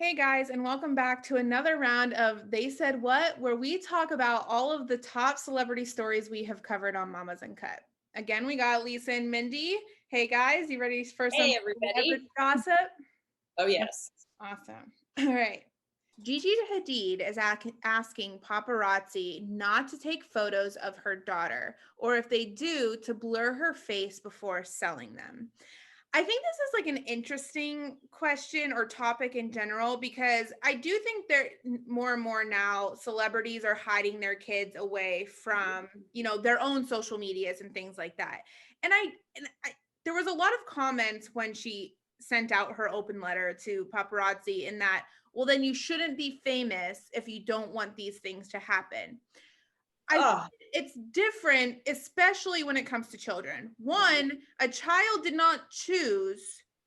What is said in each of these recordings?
Hey guys, and welcome back to another round of They Said What, where we talk about all of the top celebrity stories we have covered on Mamas Uncut. Again, we got Lisa and Mindy. Hey guys, you ready for some Hey, celebrity everybody. gossip? Oh, yes. Awesome. All right. Gigi Hadid is asking paparazzi not to take photos of her daughter, or if they do, to blur her face before selling them. I think this is like an interesting question or topic in general because I do think there more and more now celebrities are hiding their kids away from, their own social medias and things like that. And I there was a lot of comments when she sent out her open letter to paparazzi in that, well, then you shouldn't be famous if you don't want these things to happen. I think Oh, it's different, especially when it comes to children. One, a child did not choose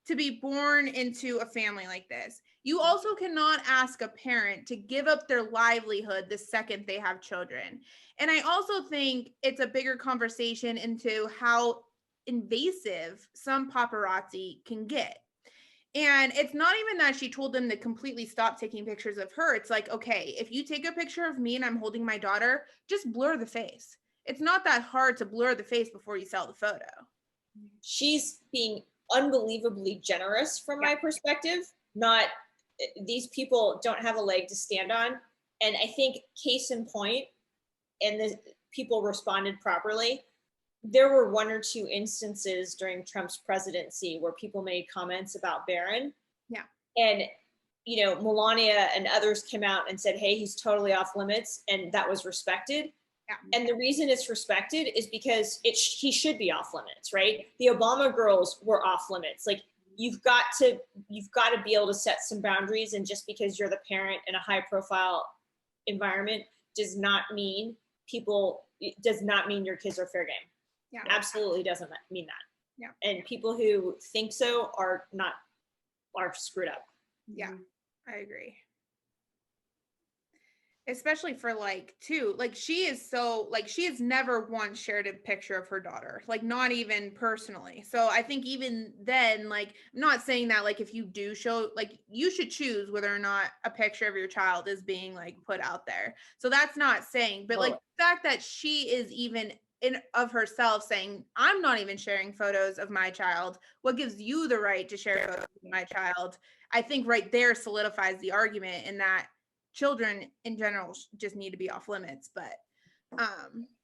to be born into a family like this. You also cannot ask a parent to give up their livelihood the second they have children. And I also think it's a bigger conversation into how invasive some paparazzi can get. And it's not even that she told them to completely stop taking pictures of her. It's like, okay, if you take a picture of me and I'm holding my daughter, just blur the face. It's not that hard to blur the face before you sell the photo. she's being unbelievably generous from Yeah. my perspective. Not these people don't have a leg to stand on. And I think case in point, and the people responded properly. There were one or two instances during Trump's presidency where people made comments about Barron. Yeah. And Melania and others came out and said, hey, he's totally off limits, and that was respected. Yeah. And the reason it's respected is because he should be off limits, right? The Obama girls were off limits. Like you've got to be able to set some boundaries, and just because you're the parent in a high profile environment does not mean your kids are fair game. Yeah. Absolutely doesn't mean that. Yeah. And people who think so are screwed up. Yeah. I agree. Especially for she has never once shared a picture of her daughter, like not even personally. So I think even then, like, I'm not saying that like if you do show, like, you should choose whether or not a picture of your child is being like put out there. So that's not saying, but like the fact that she is even in of herself saying, I'm not even sharing photos of my child, what gives you the right to share photos of my child? I think right there solidifies the argument in that children in general just need to be off limits. But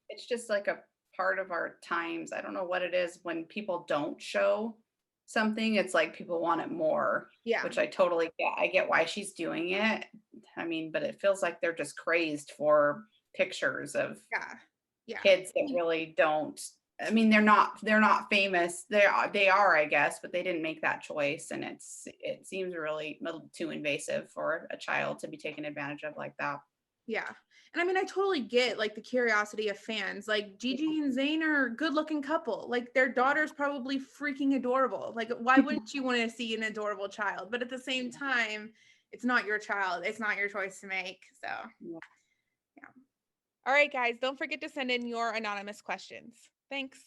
it's just like a part of our times. I don't know what it is when people don't show something. It's like people want it more, yeah, which I totally get. I get why she's doing it. I mean, but it feels like they're just crazed for pictures of yeah, kids that really don't. I mean, they're not famous. They are, I guess, but they didn't make that choice, and it seems really a little too invasive for a child to be taken advantage of like that. yeah. And I mean, I totally get like the curiosity of fans. Like Gigi and Zayn are a good looking couple. Like their daughter's probably freaking adorable. Like why wouldn't you want to see an adorable child? But at the same time, it's not your child. It's not your choice to make. So Yeah. yeah. All right, guys, don't forget to send in your anonymous questions. Thanks.